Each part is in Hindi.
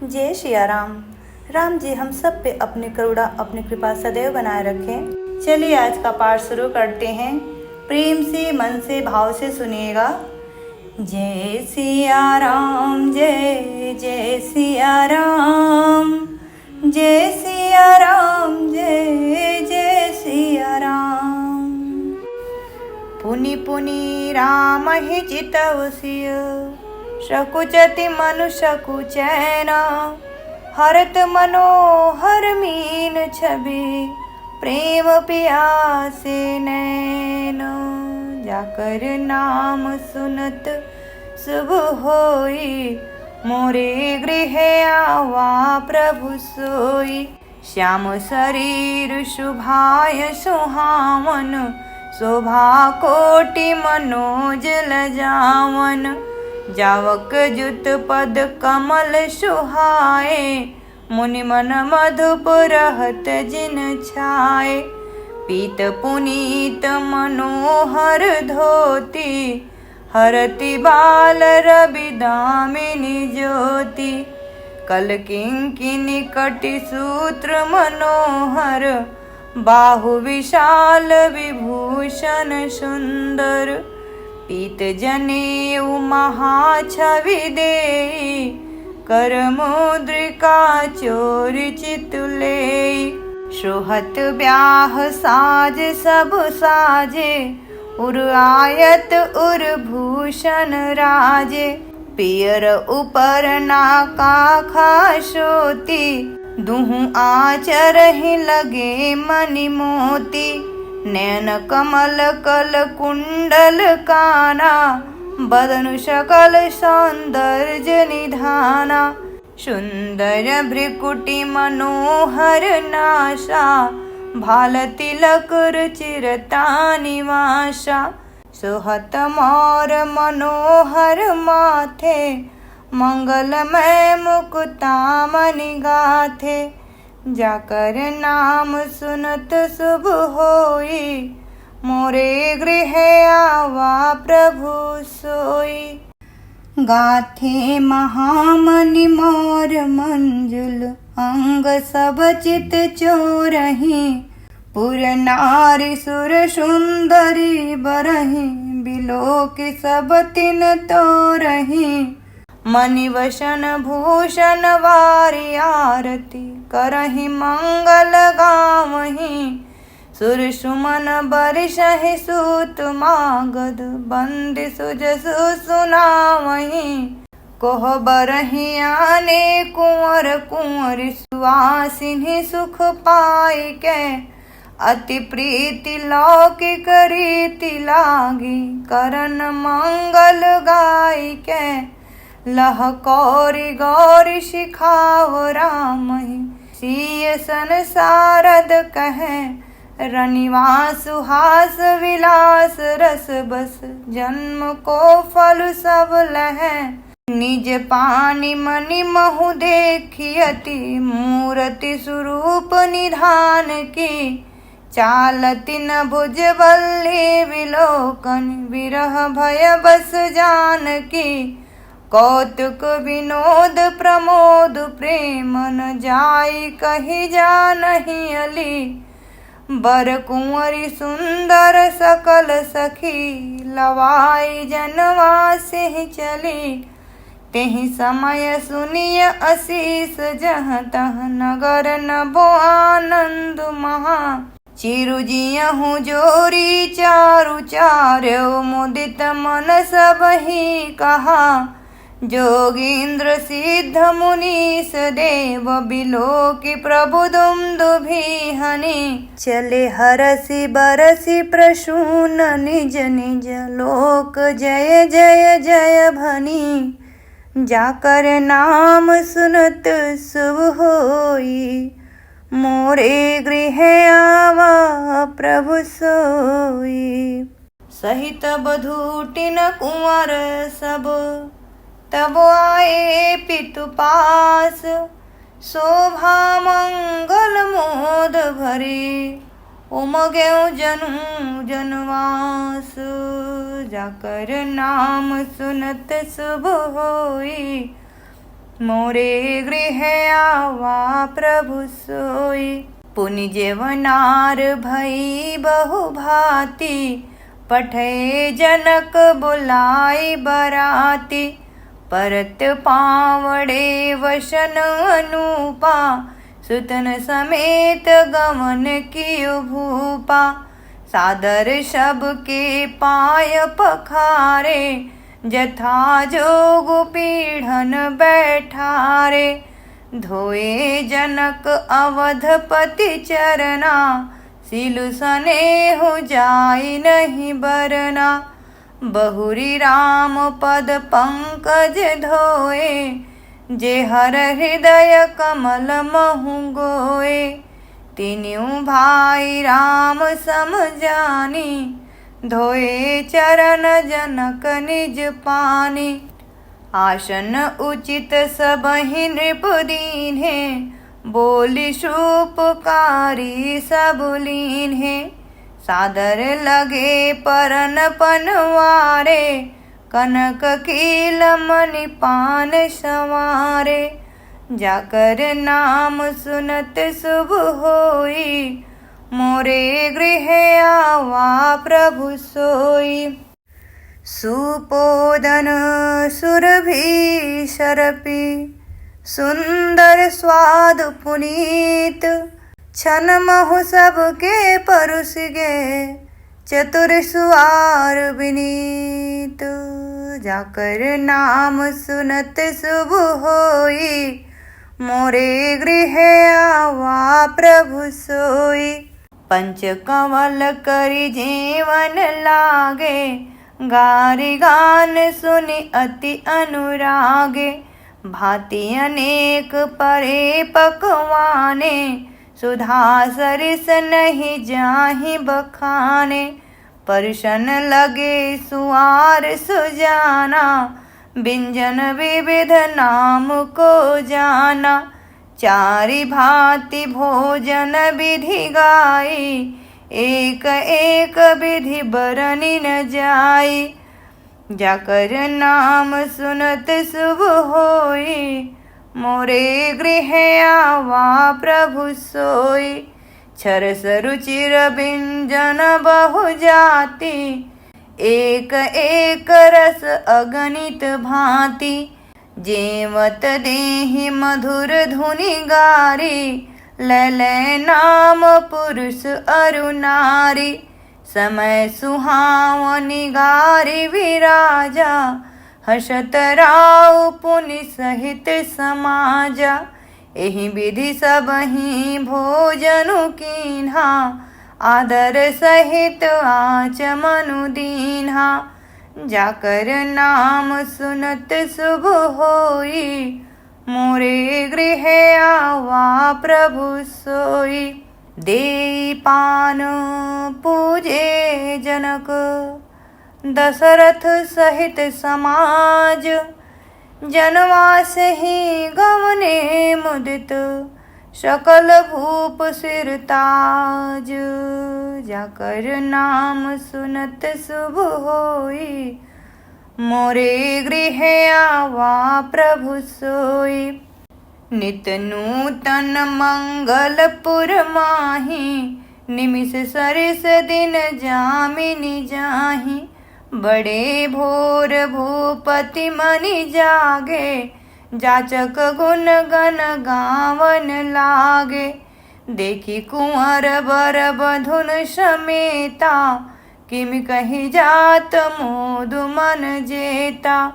जय सिया राम। राम जी हम सब पे अपनी करुणा अपनी कृपा सदैव बनाए रखें। चलिए आज का पाठ शुरू करते हैं। प्रेम से मन से भाव से सुनिएगा। जय सिया राम जय जय सिया राम, जय सिया राम जय जय सिया राम। पुनि पुनि राम ही चितव सिय, शकुचति मनुष्य कुचैन। हरत मनोहर मीन छवि, प्रेम पियासे नैन। जाकर नाम सुनत शुभ होई, मोरे गृह आवा प्रभु सोई। श्याम शरीर शुभाय सुहावन, शोभा कोटि मनोज लजावन। जावक जुत पद कमल सुहाए, मुनि मन मधुप रहत जिन छाए। पीत पुनीत मनोहर धोती, हरति बाल रवि दामिनी ज्योति। कल किंकिनी कटि सूत्र मनोहर, बाहु विशाल विभूषण सुंदर। पीत जनेऊ महाछवि देई, कर मुद्रिका चोर चितुलेई। सोहत ब्याह साज सब साजे, उर आयत उर भूषण राजे। पियर उपर नाका खाशोती, दुहु आचर ही लगे मणि मोती। नैन कमल कल कुंडल काना, बदनु सकल सौंदर्य निधाना। सुंदर भ्रिकुटी मनोहर नासा, भाल तिलक रुचिरता निवासा। सोहत मोर मनोहर माथे, मंगलमय मुकुता मणि गाथे। जाकर नाम सुनत शुभ होई, मोरे गृह आवा प्रभु सोई। गाथे महामणि मोर मंजुल, अंग सब चित चोरहि। पुर नारी सुर सुंदरी बरहि, बिलोक सब तिन तोरहि। मणिवसन भूषण वारी आरती, करहि मंगल गावहि। सुर सुमन बरिषहि सूत मागध, बंदी सुजसु सुनावहि। कोहबरहि आने कुंवर कुंवरी, सुवासिनी सुख पाई के। अति प्रीति लौकिक रीति लागी, करन मंगल गाई के। लह कौरी गौरी शिखाव रामहि, सिय सन सारद कहे। रनिवास सुहास विलास रस बस, जन्म को फल सब लहे। निज पानी मणि महु देखियति, मूर्ति स्वरूप निधान की। चालति न भुज बल्ली विलोकन, विरह भय बस जानकी। कौतुक विनोद प्रमोद प्रेम, न जाई कही जानहि अली। बर कुंवरी सुंदर सकल सखी, लवाई जनवासी चली। तेहि समय सुनिय असीस, जहाँ तहाँ नगर नभो आनंद महा। चिरु जियहु जोरी चारु चार्यो, मुदित मन सब ही कहा। जोगींद्र सिद्ध मुनीस देव, बिलोकी प्रभु दुंदुभि हनि। चले हरसि बरसि प्रसून, निज निज लोक जय जय जय भनी। जाकर नाम सुनत शुभ होई, मोरे गृह आवा प्रभु सोई। सहित बधूटिन कुंवर सब, तब आए पितु पास। शोभा मंगल मोद भरी, उमग्यो जनु जनवास। जाकर नाम सुनत शुभ होई, मोरे गृह आवा प्रभु सोई। पुनि जेवनार भई बहु भांति, पठे जनक बुलाई बराती। परत पावड़े वशन अनुपा, सुतन समेत गमन कियो भूपा। सादर सबके पाय पखारे, जथा जोग पीढ़न बैठारे। धोए जनक अवधपति चरना, सिलु सनेहु जाई नहीं बरना। बहुरी राम पद पंकज धोए, जे हर हृदय कमल महु गोए। तीनों भाई राम सम जानी, धोए चरण जनक निज पानी। आसन उचित सबहि नृप दीन्हे, बोली शूपकारी सब लीन्हे। सादर लगे परन पनवारे, कनक कील मणि पान संवारे। जाकर नाम सुनत शुभ होई, मोरे गृह आवा प्रभु सोई। सुपोदन सुरभि शरपि, सुंदर स्वाद पुनीत। छन महु सबके परुस गे, चतुर सुआर विनीत। जाकर नाम सुनत शुभ होई, मोरे गृह आवा प्रभु सोई। पंच कंवल करि जीवन लागे, गारि गान सुनि अति अनुरागे। भांति अनेक परे पकवाने, सुधा सरिस नहीं जाहि बखाने। परशन लगे सुआर सुजाना, व्यंजन विविध नाम को जाना। चारि भांति भोजन विधि गाई, एक एक विधि बरनि न जाई। जाकर नाम सुनत शुभ होई, मोरे गृह आवा प्रभु सोई। छरस रुचिर व्यंजन बहु जाति, एक एक रस अगणित भांति। जेवत देहि मधुर धुनि गारी, लय नाम पुरुष अरु नारी। समय सुहावनि गारी विराजा, हर्षत राउ पुनि सहित समाजा। एहि विधि सबहि भोजनु कीन्हा, आदर सहित आचमनु दीन्हा। जाकर नाम सुनत शुभ होई, मोरे गृह आवा प्रभु सोई। देई पान पूजे जनक, दशरथ सहित समाज। जनवास ही गमने मुदित, सकल भूप सिर ताज। जाकर नाम सुनत शुभ होई, मोरे गृह आवा प्रभु सोई। नित नूतन मंगलपुर माही, निमिष सरिस दिन जामिनी जाही। बड़े भोर भूपति मनि जागे, जाचक गुण गण गावन लागे। देखी कुंवर बर बधुन समेता, किमि कहि जात मोदु मन जेता।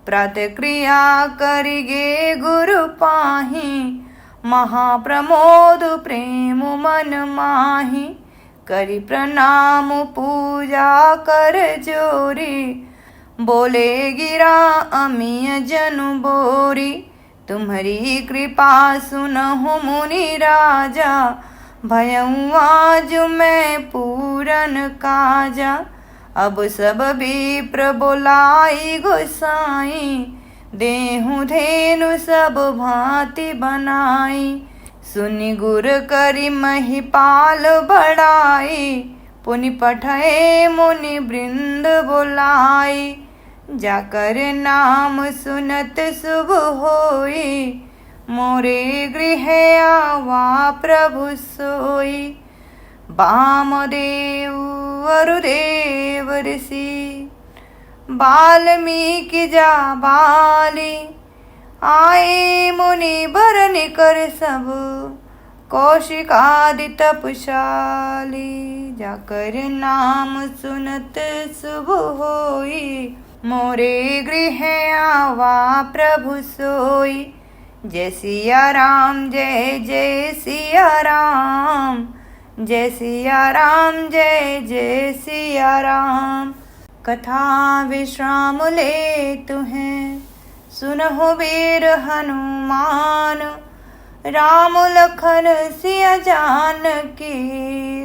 प्रातः क्रिया करिगे गुरु पाही, महाप्रमोद प्रेम मन माही। करि प्रणाम पूजा कर जोरी, बोले गिरा अमीय जनु बोरी। तुम्हारी कृपा सुनहु मुनि राजा, भयउ आज मैं पूरन काजा। अब सब विप्र बोलाई गोसाई, देहु धेनु सब भांति बनाई। सुनि गुर करि महिपाल बड़ाई, पुनि पठए मुनि वृंद बोलाई। जाकर नाम सुनत शुभ होई, मोरे गृह आवा प्रभु सोई। वामदेव वरुदेव ऋषि, वाल्मीकि जा बाली, आए मुनि बरन कर सब, कौशिकादि तपशाली। जाकर नाम सुनत शुभ होई, मोरे गृह आवा प्रभु सोई। जय सिया राम जय जय सिया राम, जय सिया राम जय जय सिया राम। कथा विश्राम ले तुम्हें, सुनहु वीर हनुमान, राम लखन सिया जानकी,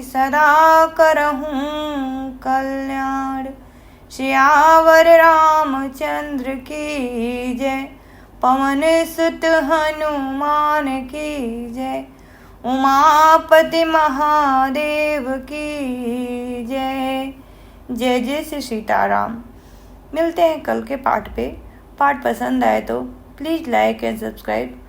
सदा करहूँ कल्याण। सियावर रामचंद्र की जय, पवन सुत हनुमान की जय, उमापति महादेव की जय। जय जय श्री सीताराम। मिलते हैं कल के पाठ पे। पाठ पसंद आए तो प्लीज़ लाइक एंड सब्सक्राइब।